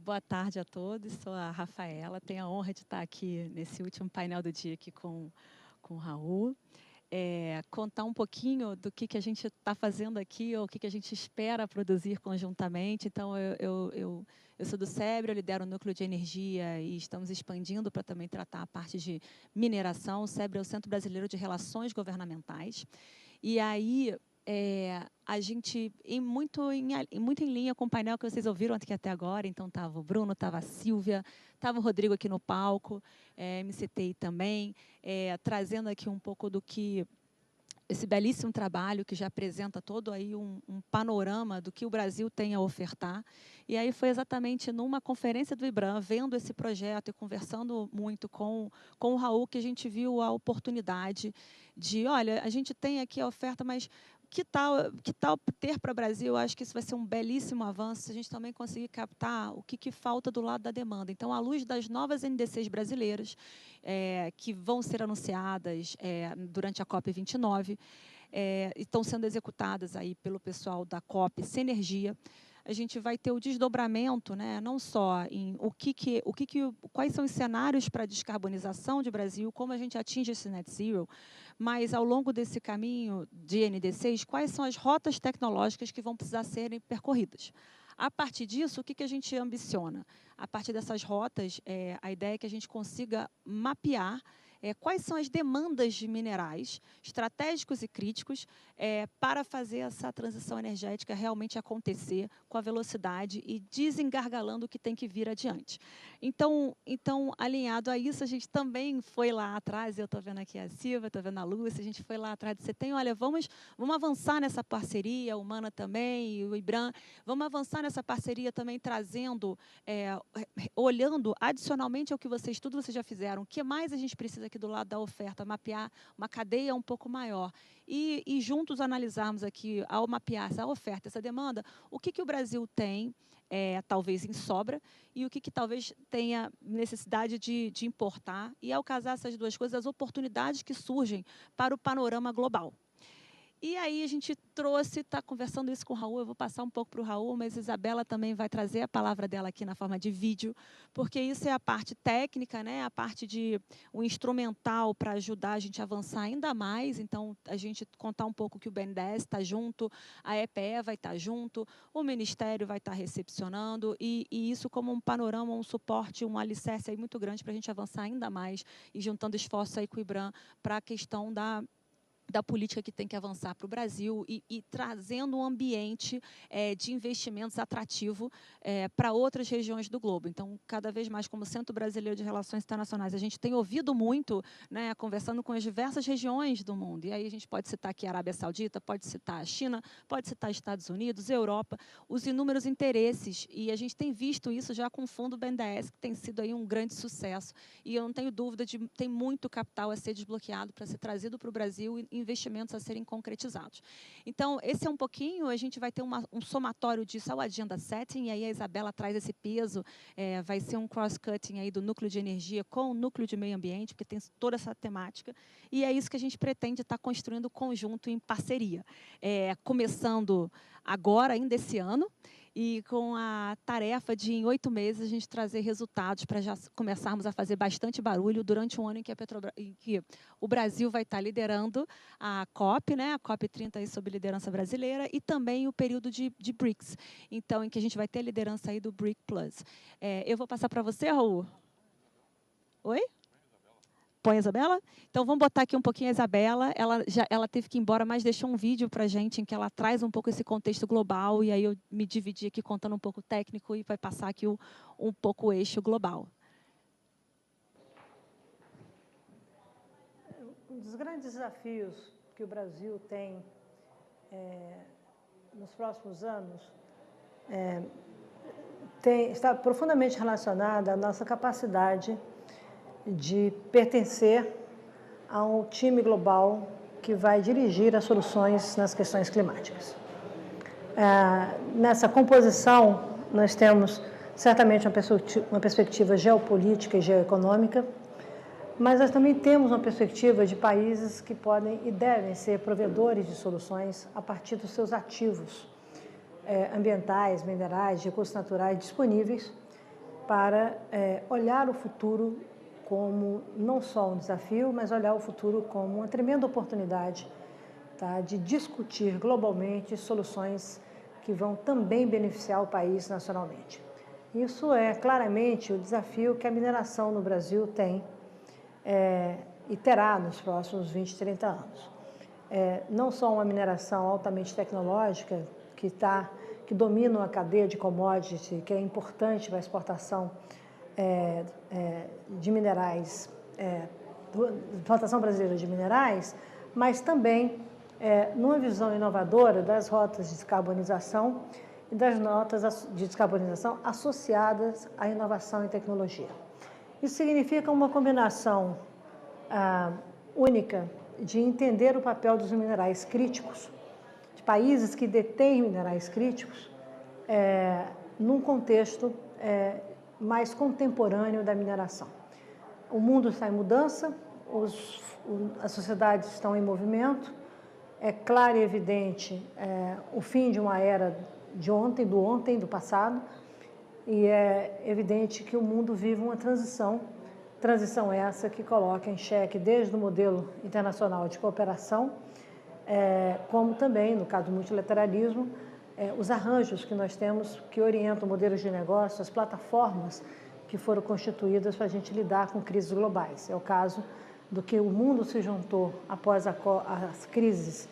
Boa tarde a todos, sou a Rafaela, tenho a honra de estar aqui nesse último painel do dia aqui com o Raul. Contar um pouquinho do que a gente está fazendo aqui, ou o que a gente espera produzir conjuntamente. Então, eu sou do SEBRE, eu lidero o núcleo de energia e estamos expandindo para também tratar a parte de mineração. O SEBRE é o Centro Brasileiro de Relações Governamentais. E aí, a gente, muito em linha com o painel que vocês ouviram aqui até agora, então estava o Bruno, estava a Silvia, estava o Rodrigo aqui no palco, MCTI também, trazendo aqui um pouco do que esse belíssimo trabalho que já apresenta todo aí um panorama do que o Brasil tem a ofertar. E aí foi exatamente numa conferência do IBRAM, vendo esse projeto e conversando muito com o Raul, que a gente viu a oportunidade de, olha, a gente tem aqui a oferta, mas que tal ter para o Brasil? Eu acho que isso vai ser um belíssimo avanço se a gente também conseguir captar o que falta do lado da demanda. Então, à luz das novas NDCs brasileiras, que vão ser anunciadas durante a COP29, estão sendo executadas aí pelo pessoal da COP Senergia, a gente vai ter o desdobramento, né, não só em quais são os cenários para a descarbonização de Brasil, como a gente atinge esse net zero, mas ao longo desse caminho de NDCs, quais são as rotas tecnológicas que vão precisar serem percorridas. A partir disso, o que a gente ambiciona? A partir dessas rotas, a ideia é que a gente consiga mapear quais são as demandas de minerais estratégicos e críticos para fazer essa transição energética realmente acontecer com a velocidade e desengargalando o que tem que vir adiante. Então, alinhado a isso, a gente também foi lá atrás, eu estou vendo aqui a Silvia, estou vendo a Lúcia, a gente foi lá atrás, você tem, olha, vamos avançar nessa parceria, a Humana também, e o IBRAM, vamos avançar nessa parceria também trazendo, olhando adicionalmente ao que vocês já fizeram, o que mais a gente precisa aqui do lado da oferta, mapear uma cadeia um pouco maior. E juntos analisarmos aqui, ao mapear essa oferta, essa demanda, o que o Brasil tem, talvez em sobra, e o que talvez tenha necessidade de importar, e ao casar essas duas coisas, as oportunidades que surgem para o panorama global. E aí a gente trouxe, está conversando isso com o Raul, eu vou passar um pouco para o Raul, mas a Isabela também vai trazer a palavra dela aqui na forma de vídeo, porque isso é a parte técnica, né? A parte de o instrumental para ajudar a gente a avançar ainda mais. Então, a gente contar um pouco que o BNDES está junto, a EPE vai estar junto, o Ministério vai estar recepcionando, e isso como um panorama, um suporte, um alicerce aí muito grande para a gente avançar ainda mais e juntando esforços aí com o IBRAM para a questão da política que tem que avançar para o Brasil e trazendo um ambiente de investimentos atrativo para outras regiões do globo. Então, cada vez mais, como Centro Brasileiro de Relações Internacionais, a gente tem ouvido muito, né, conversando com as diversas regiões do mundo. E aí a gente pode citar aqui a Arábia Saudita, pode citar a China, pode citar Estados Unidos, Europa, os inúmeros interesses. E a gente tem visto isso já com o fundo BNDES, que tem sido aí um grande sucesso. E eu não tenho dúvida de que tem muito capital a ser desbloqueado para ser trazido para o Brasil e investimentos a serem concretizados. Então, esse é um pouquinho, a gente vai ter um somatório disso ao Agenda Setting, e aí a Isabela traz esse peso, vai ser um cross-cutting aí do núcleo de energia com o núcleo de meio ambiente, porque tem toda essa temática, e é isso que a gente pretende estar construindo conjunto em parceria. Começando agora, ainda esse ano, e com a tarefa de, em 8 meses, a gente trazer resultados para já começarmos a fazer bastante barulho durante um ano em que o Brasil vai estar liderando a COP, né, a COP30 aí sob liderança brasileira, e também o período de BRICS, então, em que a gente vai ter a liderança aí do BRIC Plus. Eu vou passar para você, Raul. Oi? Põe a Isabela? Então, vamos botar aqui um pouquinho a Isabela. Ela teve que ir embora, mas deixou um vídeo para a gente em que ela traz um pouco esse contexto global, e aí eu me dividi aqui contando um pouco técnico e vai passar aqui um pouco o eixo global. Um dos grandes desafios que o Brasil tem nos próximos anos está profundamente relacionado à nossa capacidade de pertencer a um time global que vai dirigir as soluções nas questões climáticas. Nessa composição, nós temos certamente uma perspectiva geopolítica e geoeconômica, mas nós também temos uma perspectiva de países que podem e devem ser provedores de soluções a partir dos seus ativos ambientais, minerais, recursos naturais disponíveis para olhar o futuro como não só um desafio, mas olhar o futuro como uma tremenda oportunidade, tá, de discutir globalmente soluções que vão também beneficiar o país nacionalmente. Isso é claramente o desafio que a mineração no Brasil tem e terá nos próximos 20, 30 anos. Não só uma mineração altamente tecnológica que domina uma cadeia de commodity que é importante para a exportação de minerais, exportação brasileira de minerais, mas também numa visão inovadora das rotas de descarbonização e das notas de descarbonização associadas à inovação e tecnologia. Isso significa uma combinação única de entender o papel dos minerais críticos, de países que detêm minerais críticos, num contexto mais contemporâneo da mineração. O mundo está em mudança, as sociedades estão em movimento, é claro e evidente o fim de uma era de ontem, do passado, e é evidente que o mundo vive uma transição essa que coloca em xeque desde o modelo internacional de cooperação, como também, no caso do multilateralismo, os arranjos que nós temos que orientam modelos de negócio, as plataformas que foram constituídas para a gente lidar com crises globais. É o caso do que o mundo se juntou após as crises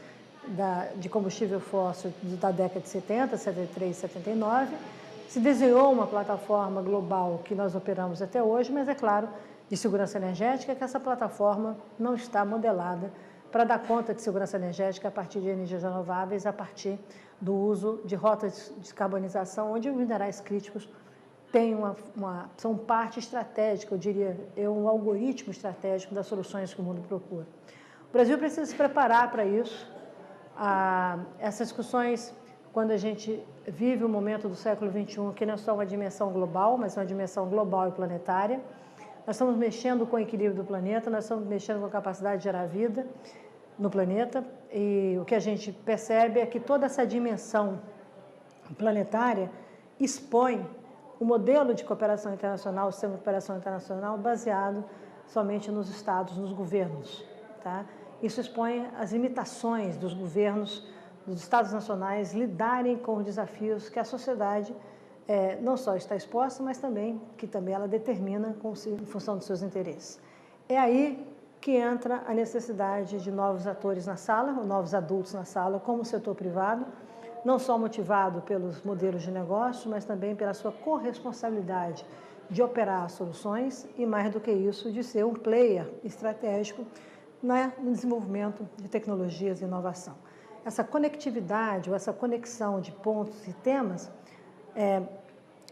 de combustível fóssil da década de 70, 73, 79, se desenhou uma plataforma global que nós operamos até hoje, mas é claro, de segurança energética, que essa plataforma não está modelada para dar conta de segurança energética a partir de energias renováveis, a partir do uso de rotas de descarbonização, onde os minerais críticos têm são parte estratégica, eu diria, um algoritmo estratégico das soluções que o mundo procura. O Brasil precisa se preparar para isso. Essas discussões, quando a gente vive o momento do século XXI, que não é só uma dimensão global, mas uma dimensão global e planetária. Nós estamos mexendo com o equilíbrio do planeta, nós estamos mexendo com a capacidade de gerar vida no planeta, e o que a gente percebe é que toda essa dimensão planetária expõe o modelo de cooperação internacional, o sistema de cooperação internacional baseado somente nos estados, nos governos, tá? Isso expõe as limitações dos governos, dos estados nacionais lidarem com os desafios que a sociedade não só está exposta, mas também que também ela determina em função dos seus interesses. É aí que entra a necessidade de novos atores na sala, novos adultos na sala, como o setor privado, não só motivado pelos modelos de negócio, mas também pela sua corresponsabilidade de operar soluções e, mais do que isso, de ser um player estratégico no desenvolvimento de tecnologias e inovação. Essa conectividade ou essa conexão de pontos e temas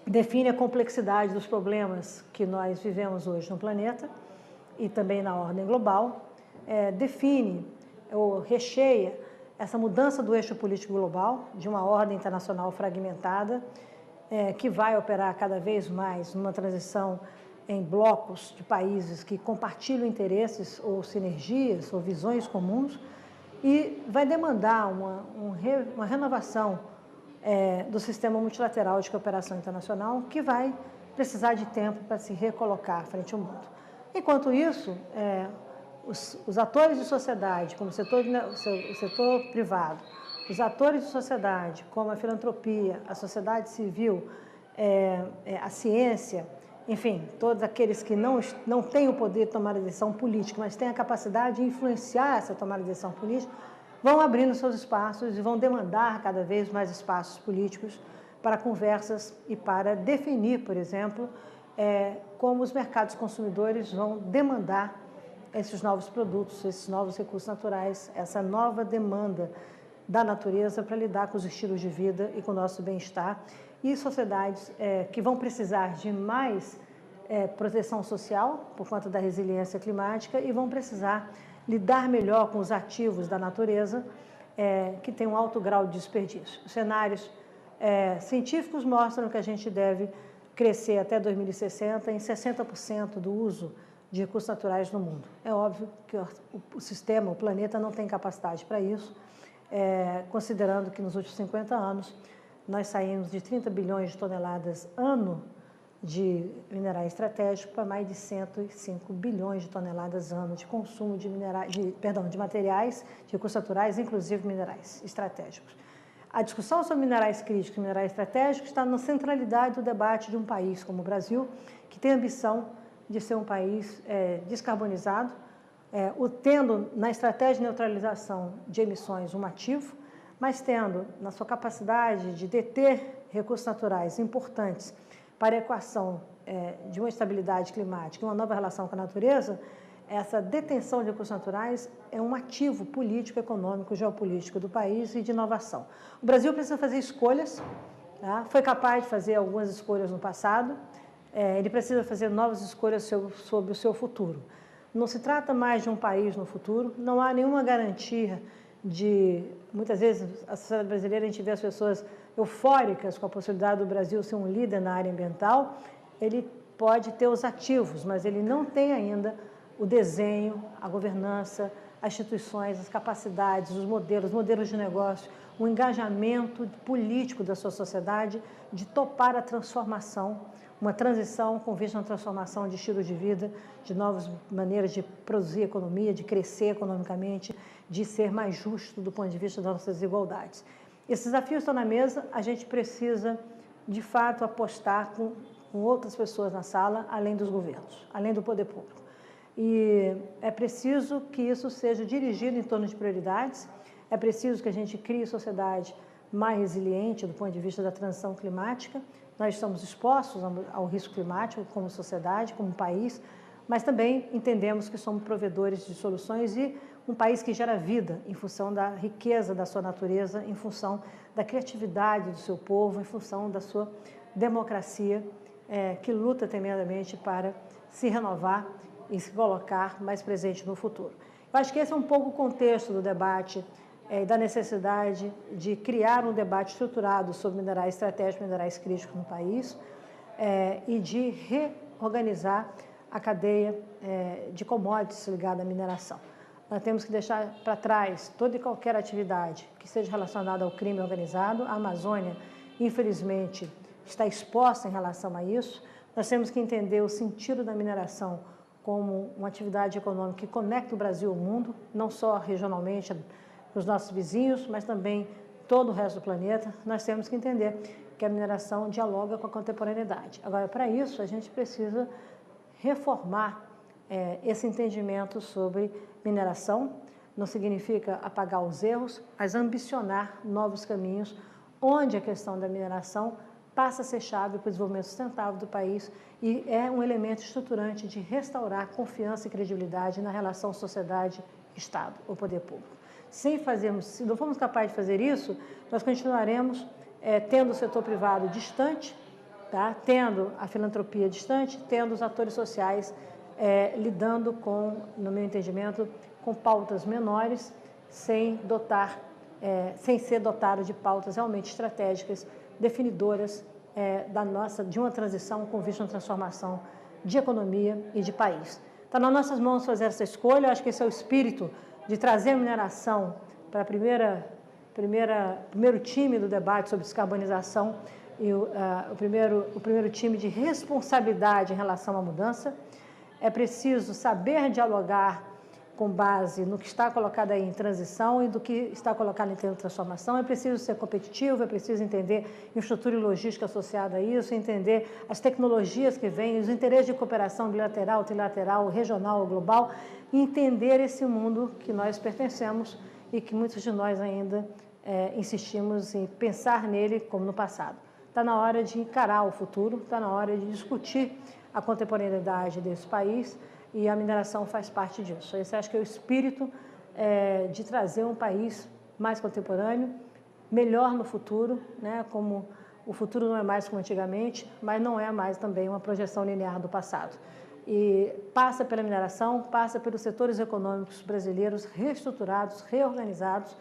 define a complexidade dos problemas que nós vivemos hoje no planeta e também na ordem global, define ou recheia essa mudança do eixo político global, de uma ordem internacional fragmentada, que vai operar cada vez mais numa transição em blocos de países que compartilham interesses ou sinergias ou visões comuns, e vai demandar uma renovação do sistema multilateral de cooperação internacional, que vai precisar de tempo para se recolocar frente ao mundo. Enquanto isso, os atores de sociedade, como o setor privado, os atores de sociedade, como a filantropia, a sociedade civil, a ciência, enfim, todos aqueles que não têm o poder de tomar a decisão política, mas têm a capacidade de influenciar essa tomada de decisão política, vão abrindo seus espaços e vão demandar cada vez mais espaços políticos para conversas e para definir, por exemplo, como os mercados consumidores vão demandar esses novos produtos, esses novos recursos naturais, essa nova demanda da natureza para lidar com os estilos de vida e com o nosso bem-estar, e sociedades que vão precisar de mais proteção social por conta da resiliência climática e vão precisar lidar melhor com os ativos da natureza que tem um alto grau de desperdício. Os cenários científicos mostram que a gente deve crescer até 2060 em 60% do uso de recursos naturais no mundo. É óbvio que o sistema, o planeta não tem capacidade para isso, considerando que nos últimos 50 anos nós saímos de 30 bilhões de toneladas ano de minerais estratégicos para mais de 105 bilhões de toneladas ano de consumo de materiais, de recursos naturais, inclusive minerais estratégicos. A discussão sobre minerais críticos e minerais estratégicos está na centralidade do debate de um país como o Brasil, que tem a ambição de ser um país descarbonizado, tendo na estratégia de neutralização de emissões um ativo, mas tendo na sua capacidade de deter recursos naturais importantes para a equação de uma estabilidade climática e uma nova relação com a natureza, essa detenção de recursos naturais é um ativo político, econômico, geopolítico do país e de inovação. O Brasil precisa fazer escolhas, tá? Foi capaz de fazer algumas escolhas no passado, ele precisa fazer novas escolhas sobre o seu futuro. Não se trata mais de um país no futuro, não há nenhuma garantia de... Muitas vezes, a sociedade brasileira, a gente vê as pessoas eufóricas com a possibilidade do Brasil ser um líder na área ambiental. Ele pode ter os ativos, mas ele não tem ainda o desenho, a governança, as instituições, as capacidades, os modelos de negócio, o engajamento político da sua sociedade de topar a transformação, uma transição com vista na transformação de estilo de vida, de novas maneiras de produzir economia, de crescer economicamente, de ser mais justo do ponto de vista das nossas desigualdades. Esses desafios estão na mesa, a gente precisa, de fato, apostar com outras pessoas na sala, além dos governos, além do poder público. E é preciso que isso seja dirigido em torno de prioridades, é preciso que a gente crie sociedade mais resiliente do ponto de vista da transição climática. Nós estamos expostos ao risco climático como sociedade, como país, mas também entendemos que somos provedores de soluções e um país que gera vida em função da riqueza da sua natureza, em função da criatividade do seu povo, em função da sua democracia, que luta tremendamente para se renovar e se colocar mais presente no futuro. Eu acho que esse é um pouco o contexto do debate, da necessidade de criar um debate estruturado sobre minerais estratégicos e minerais críticos no país e de reorganizar a cadeia de commodities ligada à mineração. Nós temos que deixar para trás toda e qualquer atividade que seja relacionada ao crime organizado. A Amazônia, infelizmente, está exposta em relação a isso. Nós temos que entender o sentido da mineração como uma atividade econômica que conecta o Brasil ao mundo, não só regionalmente com os nossos vizinhos, mas também todo o resto do planeta. Nós temos que entender que a mineração dialoga com a contemporaneidade. Agora, para isso, a gente precisa reformar esse entendimento sobre mineração. Não significa apagar os erros, mas ambicionar novos caminhos, onde a questão da mineração passa a ser chave para o desenvolvimento sustentável do país e é um elemento estruturante de restaurar confiança e credibilidade na relação sociedade-Estado, ou poder público. Se não formos capazes de fazer isso, nós continuaremos tendo o setor privado distante, tá? Tendo a filantropia distante, tendo os atores sociais lidando com, no meu entendimento, com pautas menores, sem ser dotado de pautas realmente estratégicas, definidoras de uma transição com vista a uma transformação de economia e de país. Está nas nossas mãos fazer essa escolha. Eu acho que esse é o espírito de trazer a mineração para primeiro time do debate sobre descarbonização e o primeiro time de responsabilidade em relação à mudança. É preciso saber dialogar com base no que está colocado aí em transição e do que está colocado em termos de transformação. É preciso ser competitivo, é preciso entender infraestrutura e logística associada a isso, entender as tecnologias que vêm, os interesses de cooperação bilateral, trilateral, regional ou global, e entender esse mundo que nós pertencemos e que muitos de nós ainda insistimos em pensar nele como no passado. Está na hora de encarar o futuro, está na hora de discutir a contemporaneidade desse país, e a mineração faz parte disso. Esse acho que é o espírito de trazer um país mais contemporâneo, melhor no futuro, né? Como o futuro não é mais como antigamente, mas não é mais também uma projeção linear do passado. E passa pela mineração, passa pelos setores econômicos brasileiros reestruturados, reorganizados,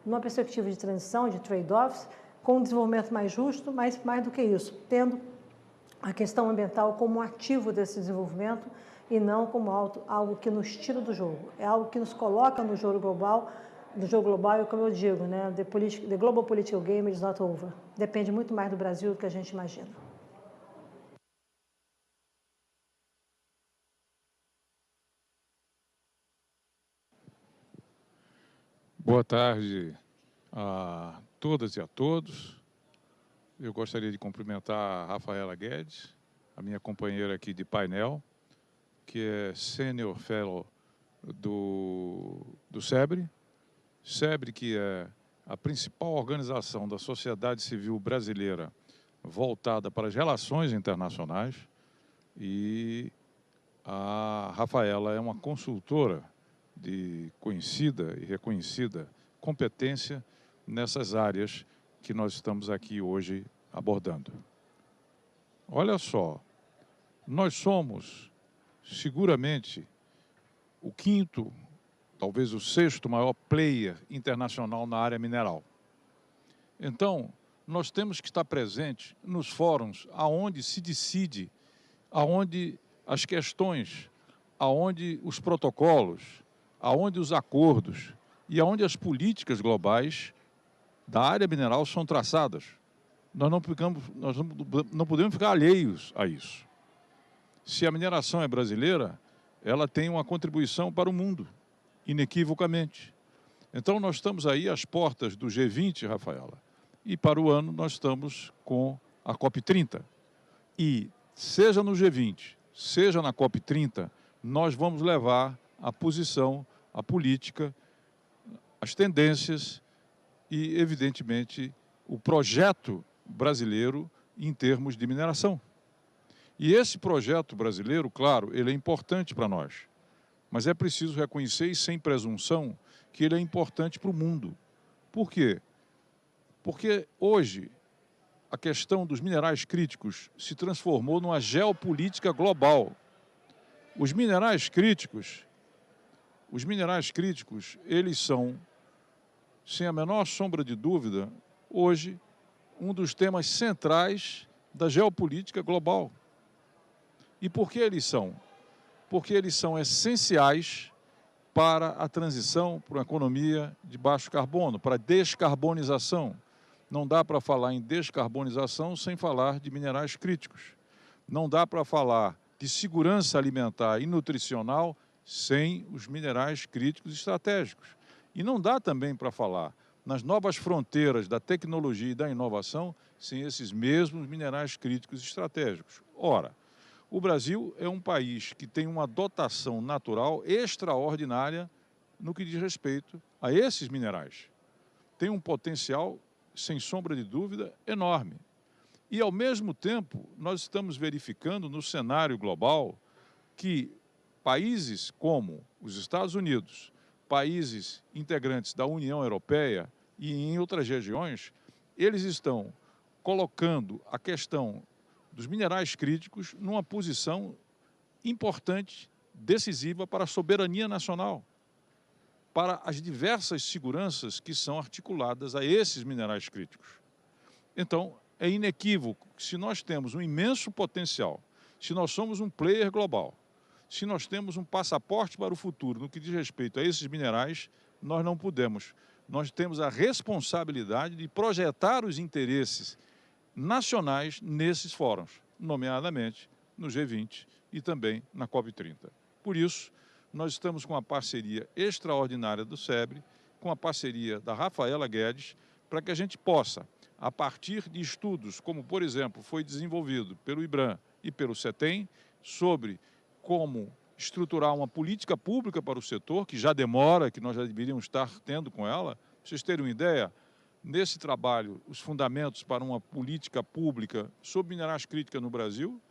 numa perspectiva de transição, de trade-offs, com um desenvolvimento mais justo, mas mais do que isso, tendo a questão ambiental como um ativo desse desenvolvimento e não como algo que nos tira do jogo. É algo que nos coloca no jogo global, e como eu digo, né, the global political game is not over. Depende muito mais do Brasil do que a gente imagina. Boa tarde a todas e a todos. Eu gostaria de cumprimentar a Rafaela Guedes, a minha companheira aqui de painel, que é Senior Fellow do SEBRE. SEBRE, que é a principal organização da sociedade civil brasileira voltada para as relações internacionais. E a Rafaela é uma consultora de conhecida e reconhecida competência nessas áreas que nós estamos aqui hoje abordando. Olha só, nós somos seguramente o quinto, talvez o sexto maior player internacional na área mineral. Então, nós temos que estar presentes nos fóruns aonde se decide, aonde as questões, aonde os protocolos, aonde os acordos e aonde as políticas globais da área mineral são traçadas. Nós não podemos ficar alheios a isso. Se a mineração é brasileira, ela tem uma contribuição para o mundo, inequivocamente. Então, nós estamos aí às portas do G20, Rafaela, e para o ano nós estamos com a COP30. E, seja no G20, seja na COP30, nós vamos levar a posição, a política, as tendências e, evidentemente, o projeto brasileiro em termos de mineração. E esse projeto brasileiro, claro, ele é importante para nós, mas é preciso reconhecer, e sem presunção, que ele é importante para o mundo. Por quê? Porque hoje a questão dos minerais críticos se transformou numa geopolítica global. Os minerais críticos, eles são, sem a menor sombra de dúvida, hoje, um dos temas centrais da geopolítica global. E por que eles são? Porque eles são essenciais para a transição para uma economia de baixo carbono, para a descarbonização. Não dá para falar em descarbonização sem falar de minerais críticos. Não dá para falar de segurança alimentar e nutricional sem os minerais críticos estratégicos. E não dá também para falar nas novas fronteiras da tecnologia e da inovação sem esses mesmos minerais críticos estratégicos. Ora, o Brasil é um país que tem uma dotação natural extraordinária no que diz respeito a esses minerais. Tem um potencial, sem sombra de dúvida, enorme. E, ao mesmo tempo, nós estamos verificando no cenário global que países como os Estados Unidos, países integrantes da União Europeia e em outras regiões, eles estão colocando a questão dos minerais críticos numa posição importante, decisiva para a soberania nacional, para as diversas seguranças que são articuladas a esses minerais críticos. Então, é inequívoco que se nós temos um imenso potencial, se nós somos um player global, se nós temos um passaporte para o futuro no que diz respeito a esses minerais, nós não podemos. Nós temos a responsabilidade de projetar os interesses nacionais nesses fóruns, nomeadamente no G20 e também na COP30. Por isso, nós estamos com uma parceria extraordinária do SEBRE, com a parceria da Rafaela Guedes, para que a gente possa, a partir de estudos, como, por exemplo, foi desenvolvido pelo IBRAM e pelo CETEM, sobre como estruturar uma política pública para o setor, que já demora, que nós já deveríamos estar tendo com ela. Para vocês terem uma ideia, nesse trabalho, os fundamentos para uma política pública sobre minerais críticos no Brasil,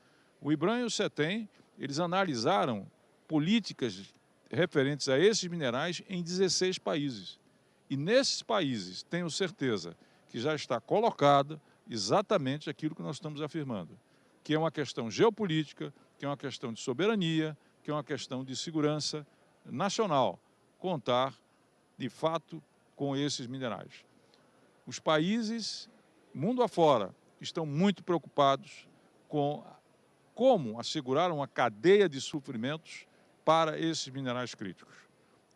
o IBRAM e o CETEM, eles analisaram políticas referentes a esses minerais em 16 países. E nesses países, tenho certeza que já está colocado exatamente aquilo que nós estamos afirmando, que é uma questão geopolítica, que é uma questão de soberania, que é uma questão de segurança nacional, contar, de fato, com esses minerais. Os países, mundo afora, estão muito preocupados com como assegurar uma cadeia de suprimentos para esses minerais críticos.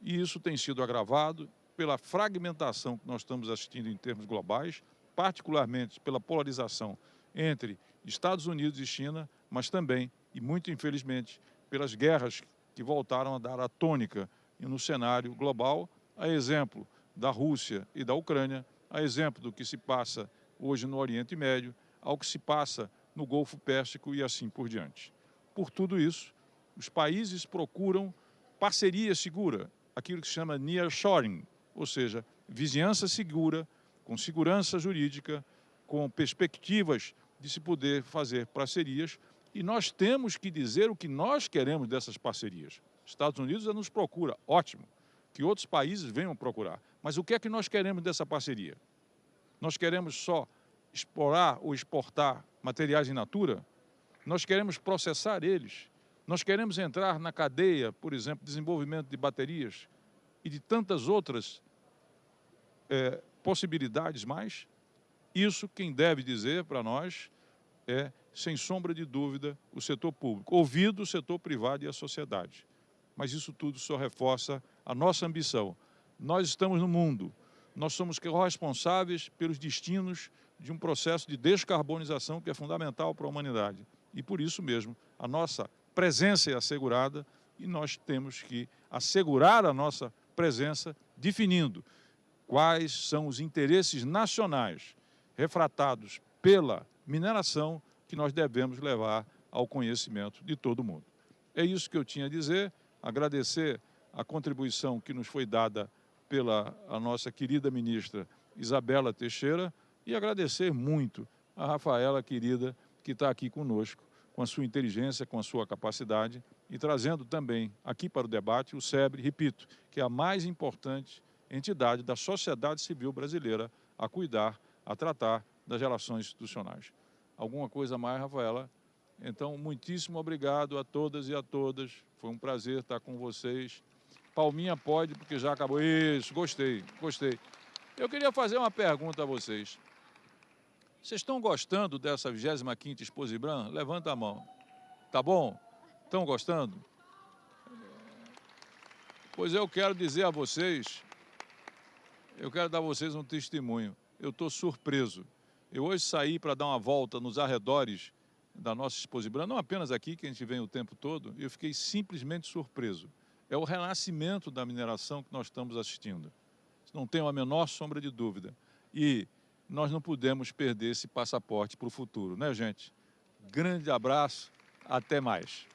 E isso tem sido agravado pela fragmentação que nós estamos assistindo em termos globais, particularmente pela polarização entre Estados Unidos e China, mas também, e muito infelizmente, pelas guerras que voltaram a dar a tônica no cenário global, a exemplo da Rússia e da Ucrânia, a exemplo do que se passa hoje no Oriente Médio, ao que se passa no Golfo Pérsico e assim por diante. Por tudo isso, os países procuram parceria segura, aquilo que se chama nearshoring, ou seja, vizinhança segura, com segurança jurídica, com perspectivas de se poder fazer parcerias, e nós temos que dizer o que nós queremos dessas parcerias. Estados Unidos nos procura, ótimo, que outros países venham procurar. Mas o que é que nós queremos dessa parceria? Nós queremos só explorar ou exportar materiais in natura? Nós queremos processar eles? Nós queremos entrar na cadeia, por exemplo, desenvolvimento de baterias e de tantas outras possibilidades mais? Isso quem deve dizer para nós é, sem sombra de dúvida, o setor público, ouvido o setor privado e a sociedade. Mas isso tudo só reforça a nossa ambição. Nós estamos no mundo, nós somos corresponsáveis pelos destinos de um processo de descarbonização que é fundamental para a humanidade. E por isso mesmo, a nossa presença é assegurada e nós temos que assegurar a nossa presença definindo quais são os interesses nacionais refratados pela mineração que nós devemos levar ao conhecimento de todo mundo. É isso que eu tinha a dizer, agradecer a contribuição que nos foi dada pela nossa querida ministra Isabela Teixeira e agradecer muito a Rafaela, querida, que está aqui conosco, com a sua inteligência, com a sua capacidade e trazendo também aqui para o debate o SEBRE, repito, que é a mais importante entidade da sociedade civil brasileira a cuidar, a tratar das relações institucionais. Alguma coisa mais, Rafaela? Então, muitíssimo obrigado a todas e a todas. Foi um prazer estar com vocês. Palminha pode, porque já acabou. Isso, gostei, gostei. Eu queria fazer uma pergunta a vocês. Vocês estão gostando dessa 25ª Exposibran? Levanta a mão. Tá bom? Estão gostando? Pois eu quero dizer a vocês, eu quero dar a vocês um testemunho. Eu estou surpreso. Eu hoje saí para dar uma volta nos arredores da nossa Exposibran, não apenas aqui, que a gente vem o tempo todo, e eu fiquei simplesmente surpreso. É o renascimento da mineração que nós estamos assistindo. Não tenho a menor sombra de dúvida. E nós não podemos perder esse passaporte para o futuro, né, gente? Grande abraço, até mais.